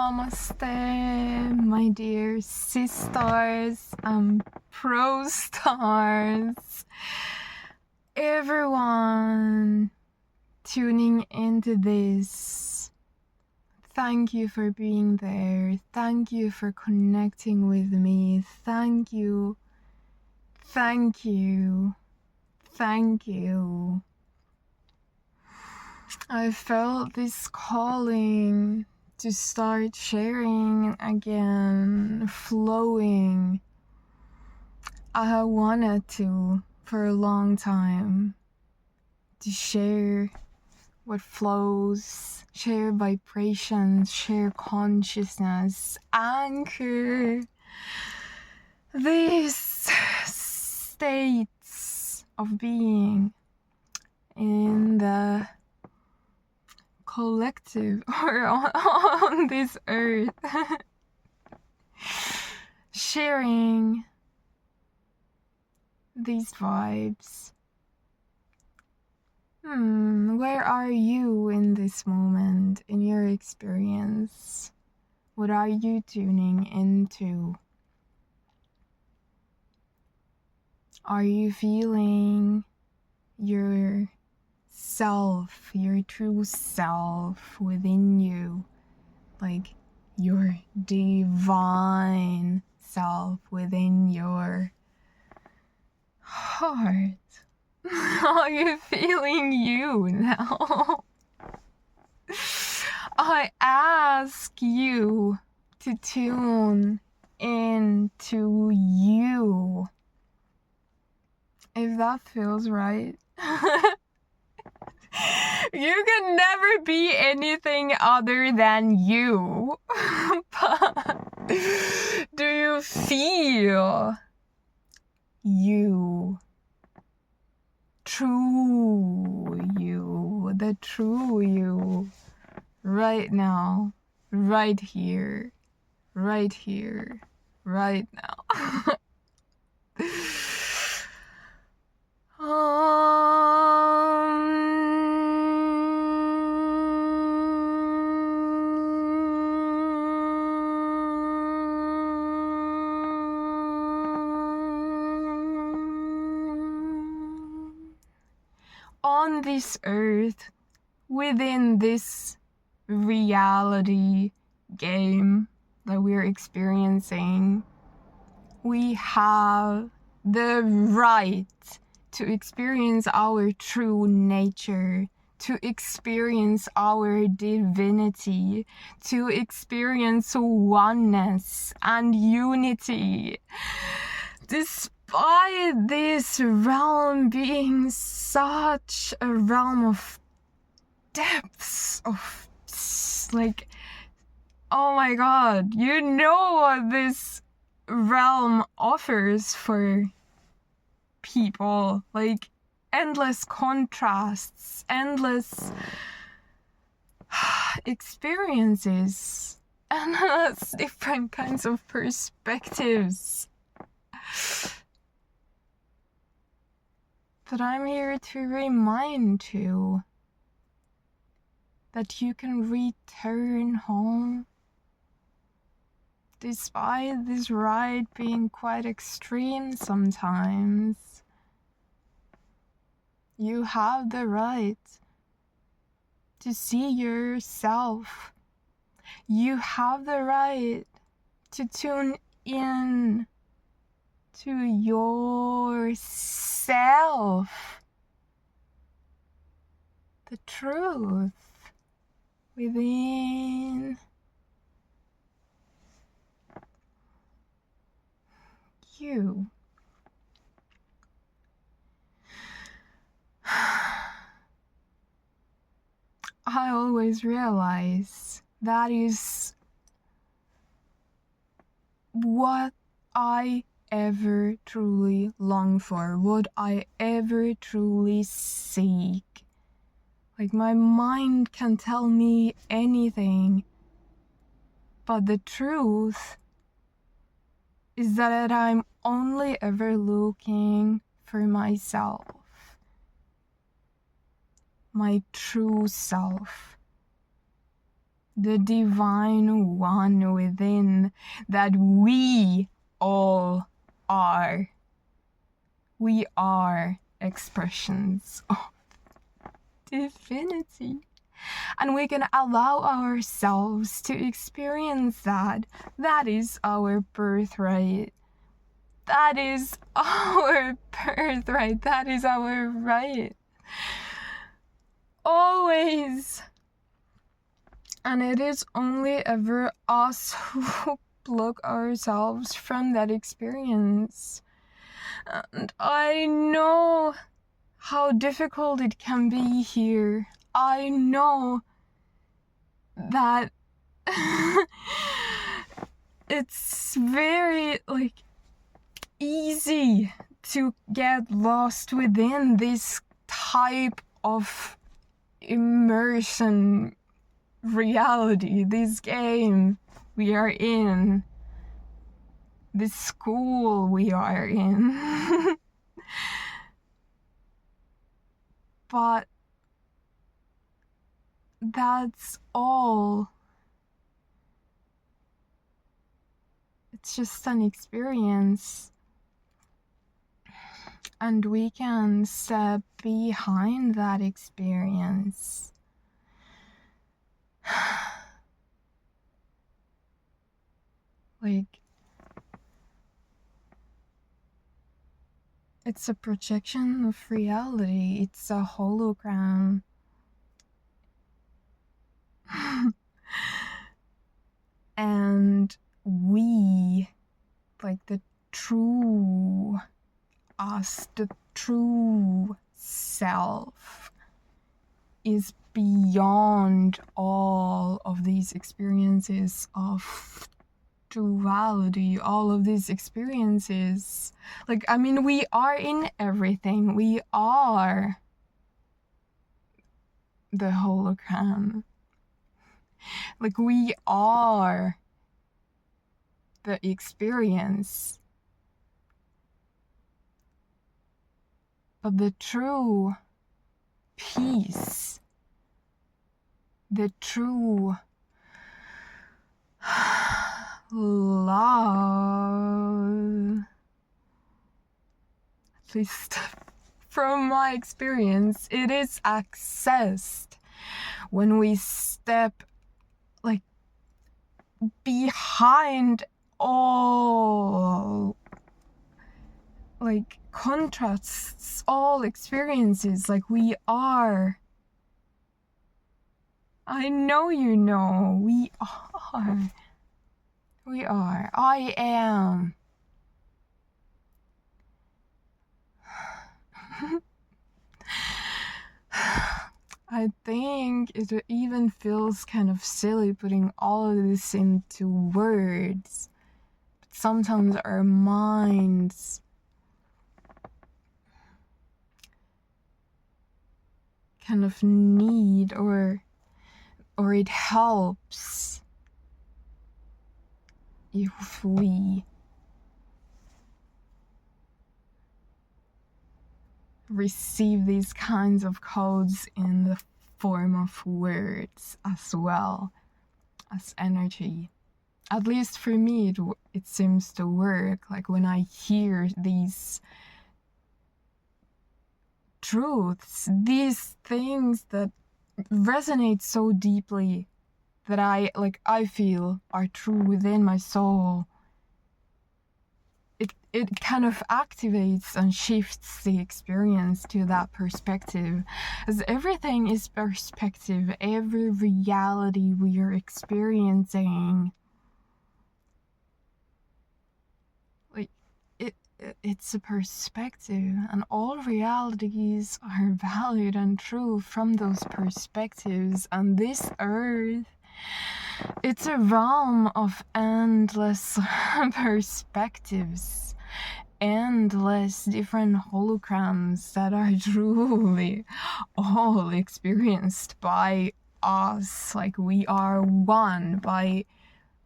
Namaste, my dear sisters and pro stars. Everyone tuning into this, thank you for being there. Thank you for connecting with me. Thank you. Thank you. Thank you. I felt this calling to start sharing again, flowing. I have wanted to for a long time to share what flows, share vibrations, share consciousness, anchor these states of being in the collective or on this earth. Sharing these vibes. Where are you in this moment, in your experience? What are you tuning into? Are you feeling your self, your true self within you? Like your divine self within your heart. Are you feeling you now? I ask you to tune into you. If that feels right. You can never be anything other than you. But do you feel you? True you, the true you, right now, right here, right here, right now. On this earth, within this reality game that we're experiencing, we have the right to experience our true nature, to experience our divinity, to experience oneness and unity. Despite this realm being such a realm of depths, of like, oh my god, you know what this realm offers for people, like endless contrasts, endless experiences, endless different kinds of perspectives. But I'm here to remind you that you can return home. Despite this ride being quite extreme sometimes, you have the right to see yourself. You have the right to tune in to yourself. The truth within you. I always realize that is what I ever truly long for, what I ever truly seek. Like, my mind can tell me anything, but the truth is that I'm only ever looking for myself, my true self. the divine one within that we all are. We are expressions of divinity. And we can allow ourselves to experience that. That is our birthright. That is our birthright. That is our right. Always. And it is only ever us who block ourselves from that experience. And I know how difficult it can be here. I know that it's very easy to get lost within this type of immersion reality, this game we are in, this school we are in. But that's all. It's just an experience. And we can step behind that experience. It's a projection of reality. It's a hologram. And we, the true us, the true self, is beyond all of these experiences of duality, all of these experiences. We are in everything. We are the hologram. We are the experience. But the true peace, the true love, at least from my experience, it is accessed when we step behind all contrasts, all experiences. We are. I know you know. We are. We are. I am. I think it even feels kind of silly putting all of this into words. But sometimes our minds kind of need, or it helps if we receive these kinds of codes in the form of words as well as energy. At least for me, it seems to work. When I hear these truths, these things that resonate so deeply, that I feel are true within my soul, it kind of activates and shifts the experience to that perspective. As everything is perspective, every reality we are experiencing, it's a perspective, and all realities are valid and true from those perspectives. And this earth, it's a realm of endless perspectives, endless different holograms that are truly all experienced by us. We are one, by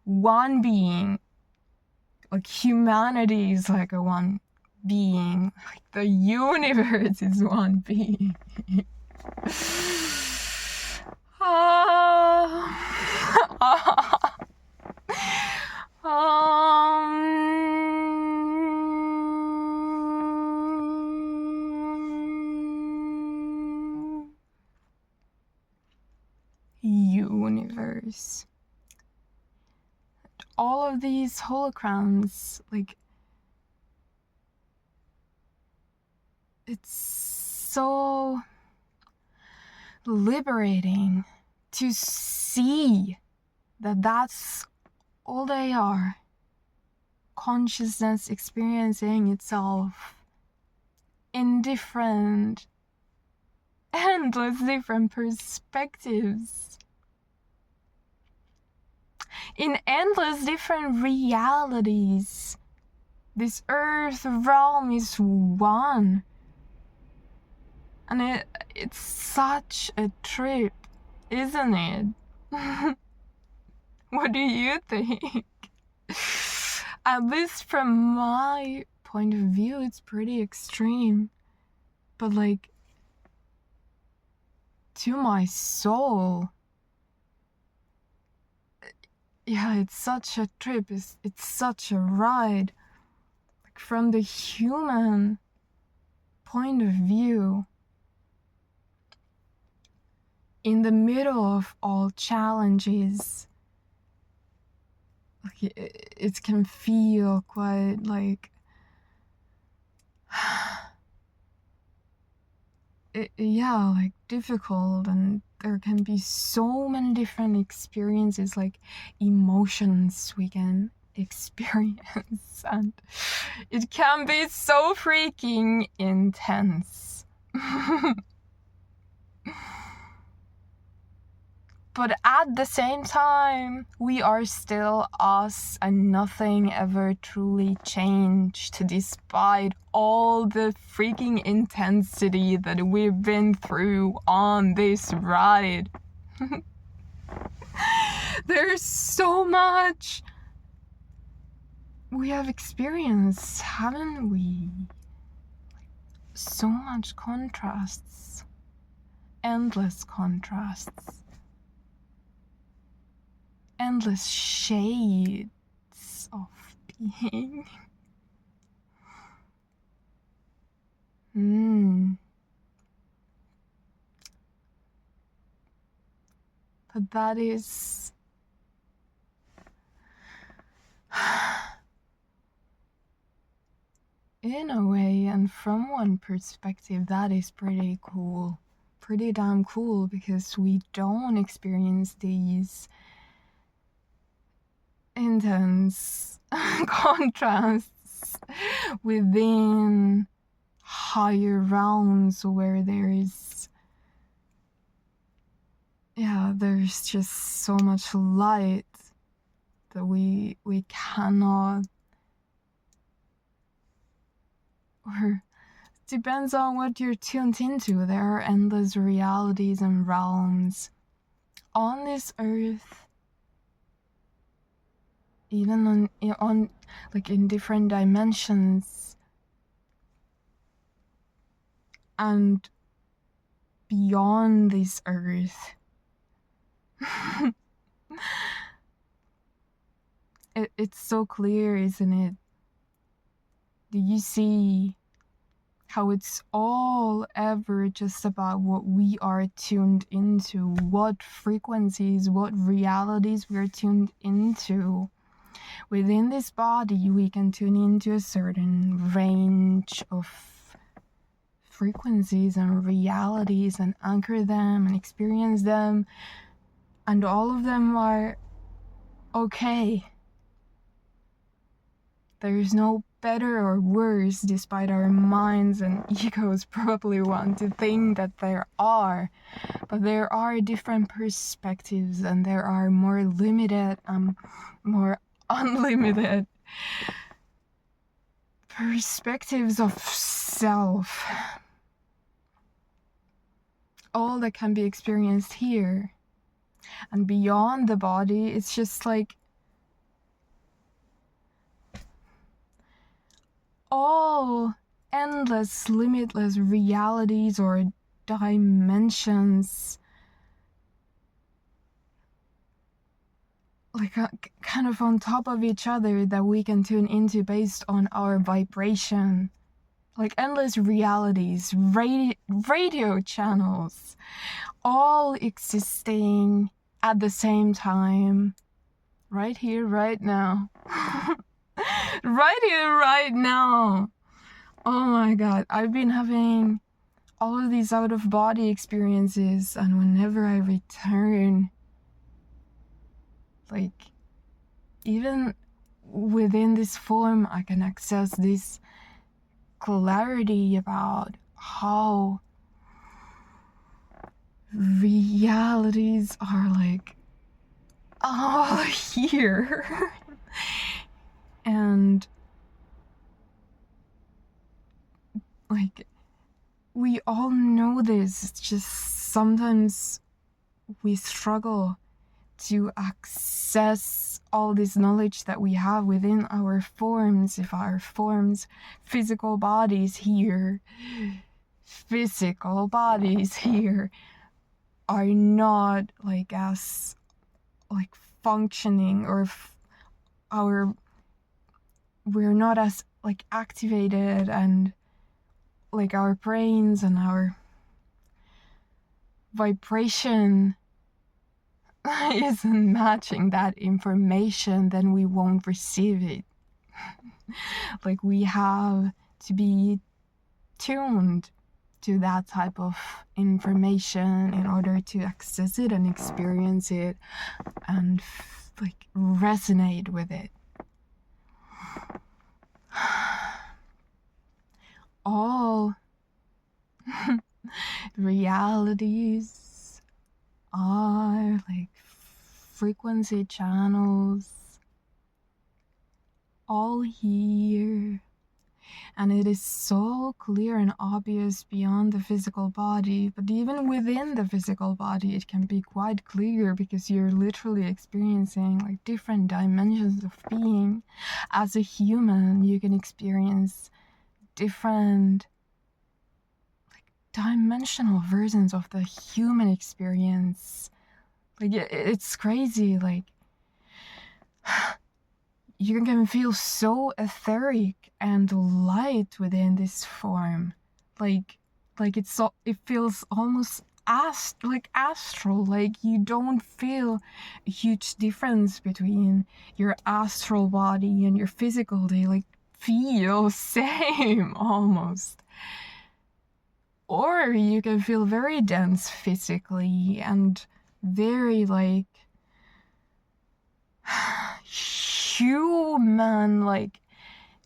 one being. Humanity is a one being. The universe is one being. universe. All of these holograms, like, it's so liberating to see that that's all they are. Consciousness experiencing itself in different, endless different perspectives. In endless different realities. This earth realm is one. And it's such a trip, isn't it? What do you think? At least from my point of view, it's pretty extreme. But like, to my soul, yeah, it's such a trip. It's such a ride. Like, from the human point of view, in the middle of all challenges, like, it can feel quite like like difficult, and there can be so many different experiences, like emotions we can experience, and it can be so freaking intense. But at the same time, we are still us, and nothing ever truly changed, despite all the freaking intensity that we've been through on this ride. There's so much we have experienced, haven't we? So much contrasts. Endless contrasts. Endless shades of being. But that is in a way, and from one perspective, that is pretty cool. Pretty damn cool, because we don't experience these intense contrasts within higher realms, where there's just so much light that we cannot, or depends on what you're tuned into. There are endless realities and realms on this earth, even on like in different dimensions and beyond this earth. It's so clear, isn't it? Do you see how it's all ever just about what we are tuned into, what frequencies, what realities we're tuned into? Within this body, we can tune into a certain range of frequencies and realities and anchor them and experience them, and all of them are okay. There's no better or worse, despite our minds and egos probably want to think that there are. But there are different perspectives, and there are more limited and more unlimited perspectives of self. All that can be experienced here. And beyond the body, it's just like all endless, limitless realities or dimensions, like kind of on top of each other, that we can tune into based on our vibration. Like endless realities, radio channels, all existing at the same time, right here, right now. Right here, right now. Oh my god, I've been having all of these out of body experiences, and whenever I return, like, even within this form, I can access this clarity about how realities are like all here. And like, we all know this, it's just sometimes we struggle to access all this knowledge that we have within our forms. If our forms, physical bodies here, are not like as like functioning, or we're not as like activated, and like our brains and our vibration isn't matching that information, then we won't receive it. Like, we have to be tuned to that type of information in order to access it and experience it and like resonate with it. All realities are like frequency channels, all here. And it is so clear and obvious beyond the physical body, but even within the physical body it can be quite clear, because you're literally experiencing like different dimensions of being. As a human, you can experience different like dimensional versions of the human experience. Like, it's crazy. Like, you can feel so etheric and light within this form. Like it feels almost astral. Like, you don't feel a huge difference between your astral body and your physical. They like feel same almost. Or you can feel very dense physically and very like human, like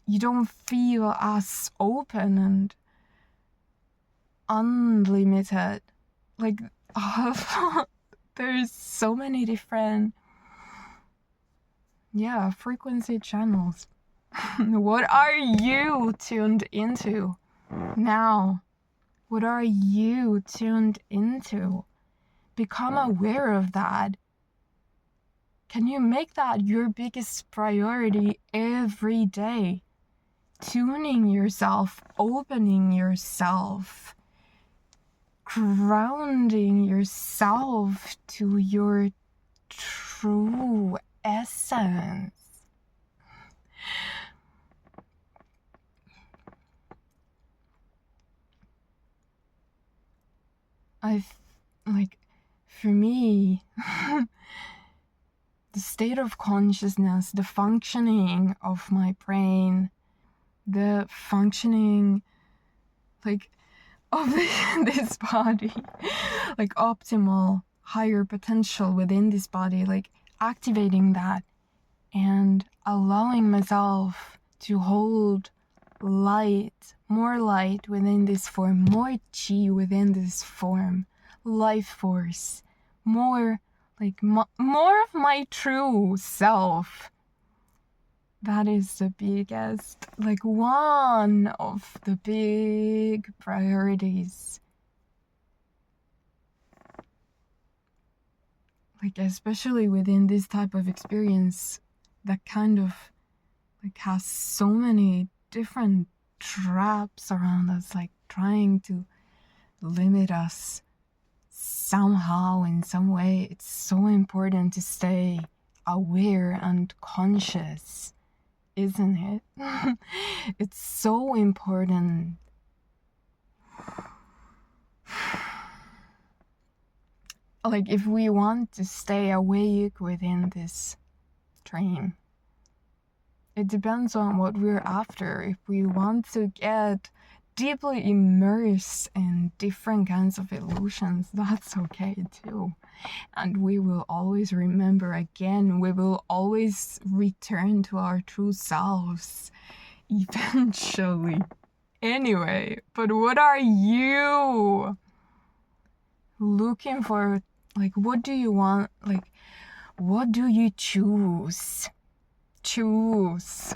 you don't feel as open and unlimited. Like, there's so many different frequency channels. What are you tuned into now? What are you tuned into? Become aware of that. Can you make that your biggest priority every day? Tuning yourself, opening yourself, grounding yourself to your true essence. For me, the state of consciousness, the functioning of my brain, the functioning like of this body, like optimal higher potential within this body, like activating that and allowing myself to hold light, more light within this form, more chi within this form, life force, more of my true self. That is the biggest, like one of the big priorities. Like, especially within this type of experience that kind of like has so many different traps around us, like trying to limit us somehow, in some way. It's so important to stay aware and conscious, isn't it? It's so important. like if we want to stay awake within this train, it depends on what we're after. If we want to get deeply immersed in different kinds of illusions, that's okay too. And we will always remember again, we will always return to our true selves eventually. Anyway, but what are you looking for? Like, what do you want? Like, what do you choose? Choose.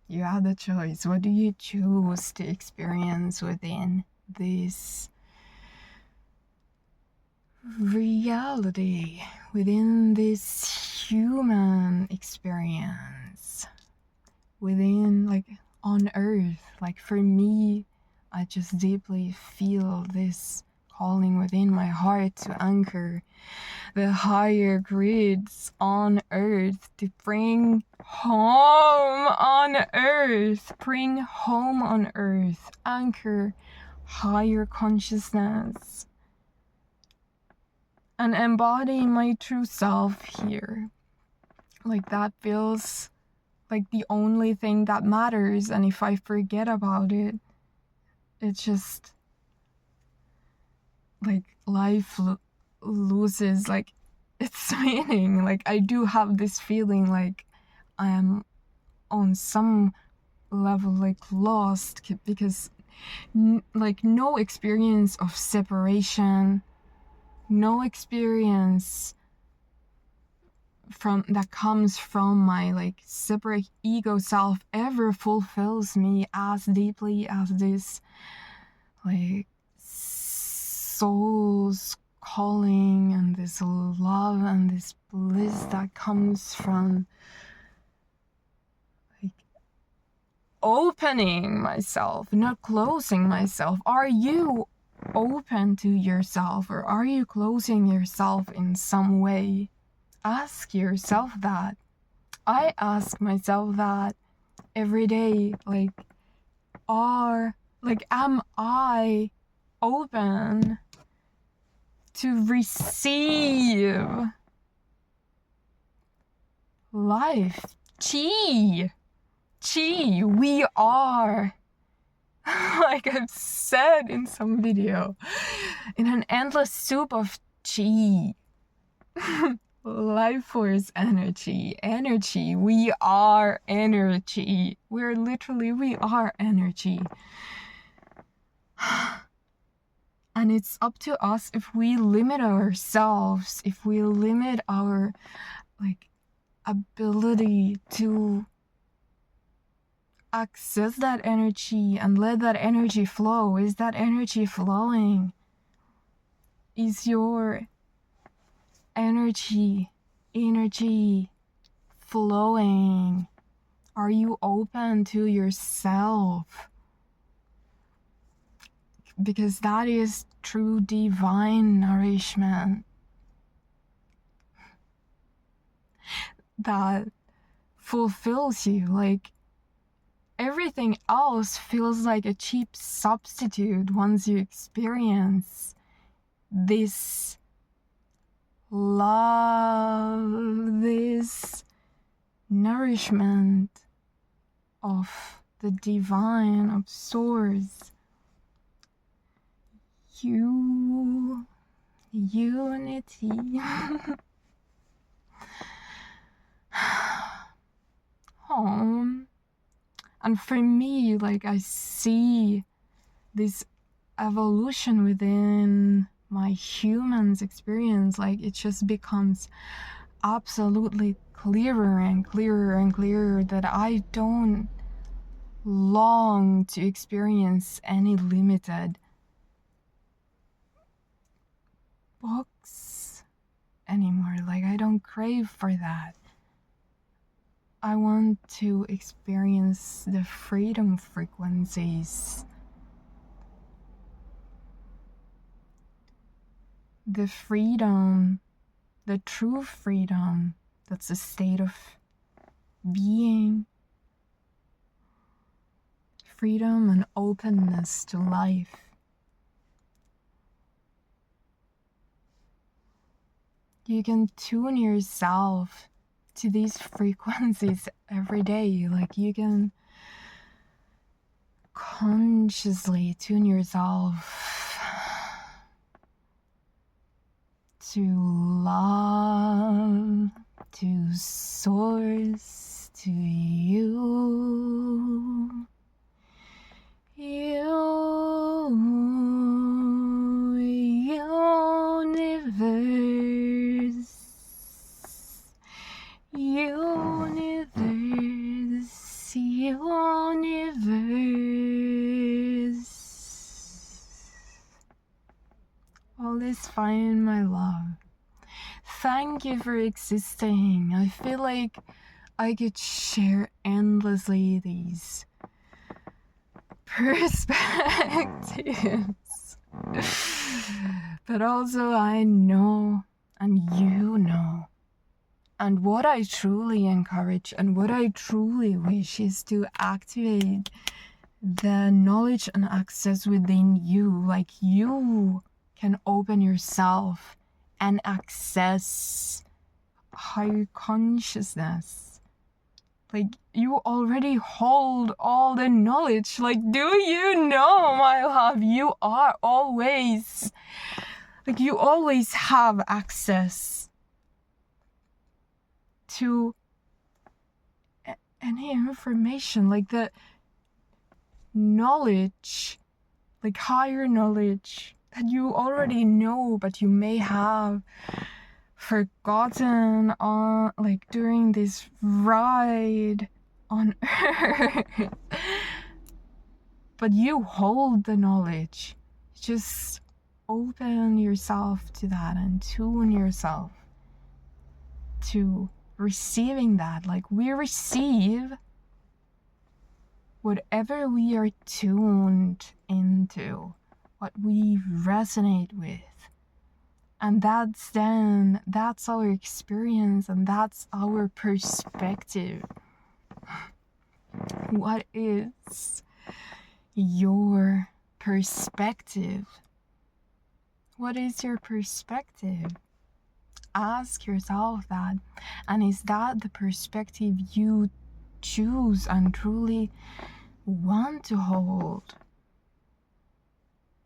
You have the choice. What do you choose to experience within this reality, within this human experience, within, like, on earth? Like, for me, I just deeply feel this calling within my heart to anchor the higher grids on earth, to bring home on earth, anchor higher consciousness, and embody my true self here. Like, that feels like the only thing that matters, and if I forget about it, it's just like life loses like its meaning. Like, I do have this feeling like I am on some level like lost, because like no experience of separation, no experience from that comes from my like separate ego self ever fulfills me as deeply as this like soul's calling and this love and this bliss that comes from like opening myself, not closing myself. Are you open to yourself, or are you closing yourself in some way? Ask yourself that. I ask myself that every day. Like, am I open to receive life? Chi, we are, like I've said in some video, in an endless soup of chi. Life force energy, we are energy. We are energy. And it's up to us if we limit ourselves, if we limit our like ability to access that energy and let that energy flow. Is that energy flowing? Is your energy flowing? Are you open to yourself? Because that is true divine nourishment that fulfills you. Like, everything else feels like a cheap substitute once you experience this love, this nourishment of the divine, of source. Unity. Home. And for me, like, I see this evolution within my human's experience. Like, it just becomes absolutely clearer and clearer and clearer that I don't long to experience any limited books anymore. Like, I don't crave for that. I want to experience the freedom frequencies, the freedom, the true freedom that's a state of being, freedom and openness to life. you can tune yourself to these frequencies every day. Like you can consciously tune yourself to love, to source, to you, universe, universe, universe. All is fine, my love. Thank you for existing. I feel like I could share endlessly these perspectives. But also I know, and you know, and what I truly encourage and what I truly wish is to activate the knowledge and access within you. Like you can open yourself and access higher consciousness. Like you already hold all the knowledge. Like, do you know, my love, you are always, like you always have access to any information, like the knowledge, like higher knowledge that you already know, but you may have forgotten on, like during this ride on earth. But you hold the knowledge. Just open yourself to that and tune yourself to receiving that. Like we receive whatever we are tuned into, what we resonate with. And that's our experience, and that's our perspective. What is your perspective? What is your perspective? Ask yourself that. And is that the perspective you choose and truly want to hold?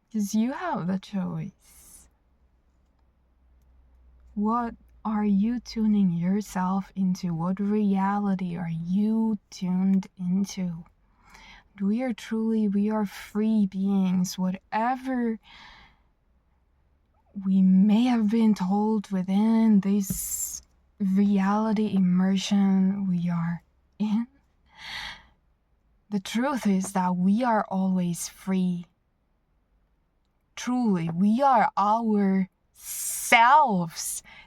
Because you have the choice. What are you tuning yourself into? What reality are you tuned into? We are free beings. Whatever we may have been told within this reality immersion we are in, the truth is that we are always free. Truly, we are ourselves.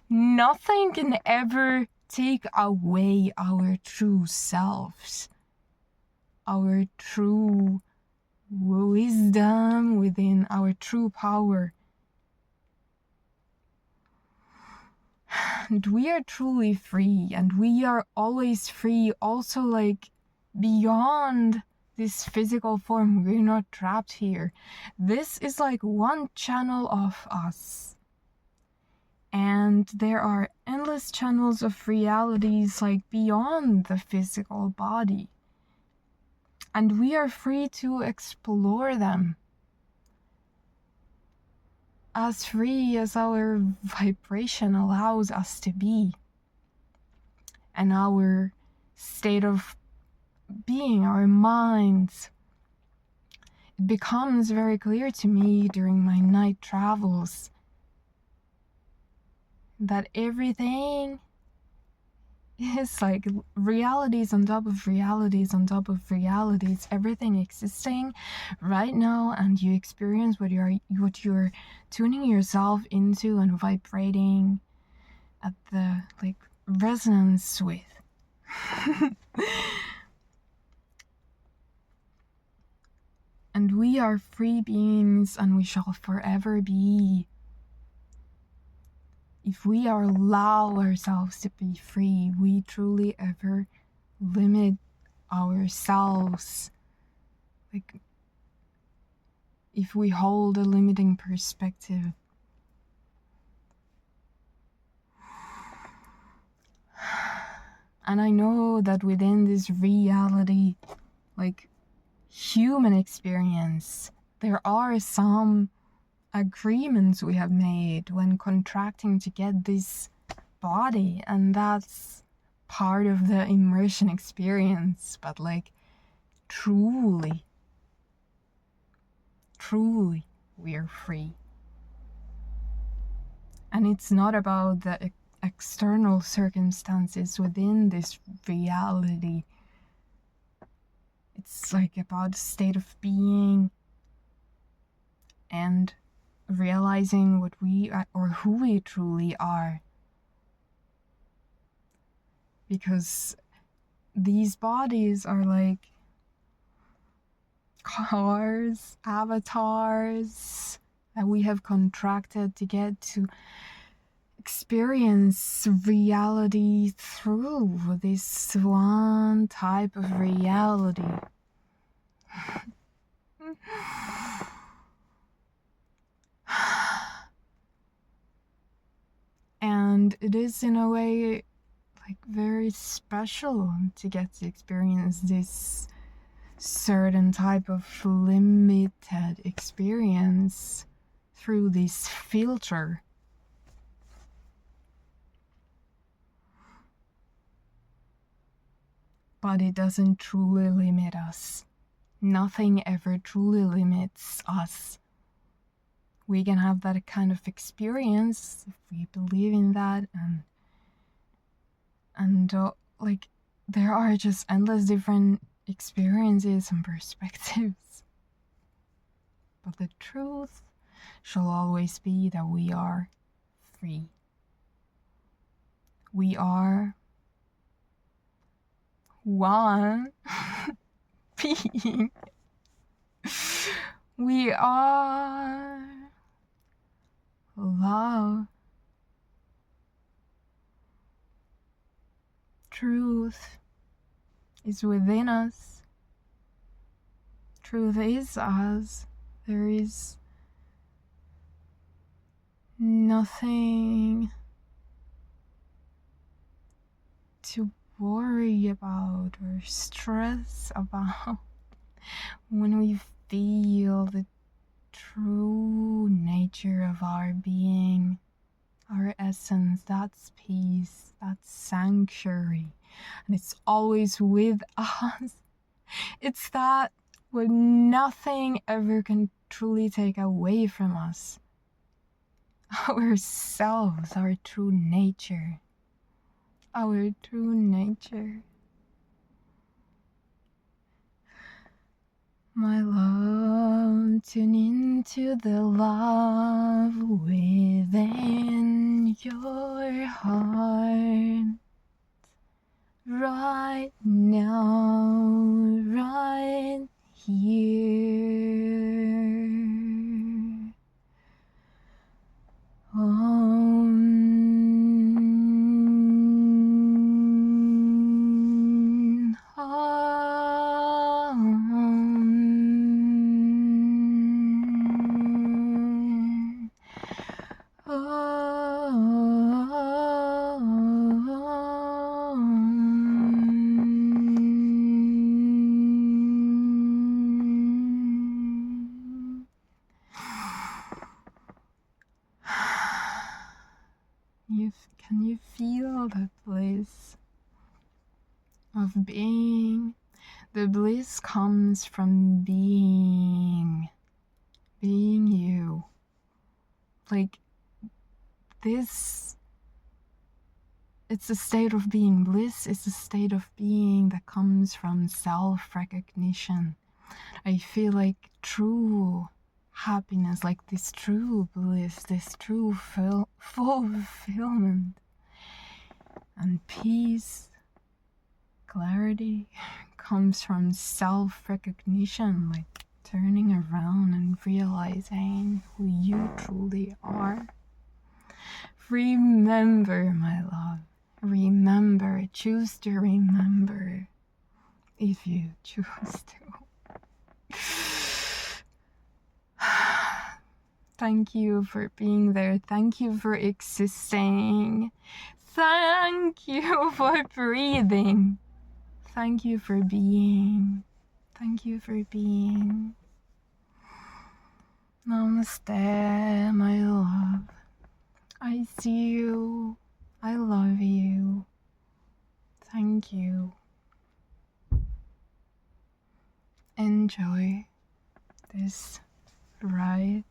Nothing can ever take away our true selves, our true wisdom within, our true power. And we are truly free, and we are always free also, like beyond this physical form. We're not trapped here. This is like one channel of us, and there are endless channels of realities like beyond the physical body, and we are free to explore them, as free as our vibration allows us to be, and our state of being, our minds. It becomes very clear to me during my night travels that everything is like realities on top of realities on top of realities, everything existing right now, and you experience what you're tuning yourself into and vibrating at the like resonance with. And we are free beings, and we shall forever be. If we allow ourselves to be free, we truly ever limit ourselves. Like, if we hold a limiting perspective. And I know that within this reality, like human experience, there are some agreements we have made when contracting to get this body, and that's part of the immersion experience. But like truly we're free. And it's not about the external circumstances within this reality. It's like about a state of being and realizing what we are, or who we truly are. Because these bodies are like cars, avatars that we have contracted to get to experience reality through this one type of reality. And it is in a way like very special to get to experience this certain type of limited experience through this filter. But it doesn't truly limit us. Nothing ever truly limits us. We can have that kind of experience if we believe in that, and like there are just endless different experiences and perspectives. But the truth shall always be that we are free. We are one being. We are love. Truth is within us. Truth is us. There is nothing to worry about or stress about when we feel the true nature of our being, our essence. That's peace, that's sanctuary, and it's always with us. It's that what nothing ever can truly take away from us. Ourselves, our true nature. Our true nature. My love, tune into the love within your heart. Right now, right here. Can you feel the bliss of being? The bliss comes from being you. Like this, it's a state of being. Bliss is a state of being that comes from self-recognition. I feel like true happiness, like this true bliss, this true fulfillment and peace, clarity comes from self-recognition, like turning around and realizing who you truly are. Remember, my love, remember, choose to remember if you choose to. Thank you for being there. Thank you for existing. Thank you for breathing. Thank you for being. Thank you for being. Namaste, my love. I see you. I love you. Thank you. Enjoy this ride.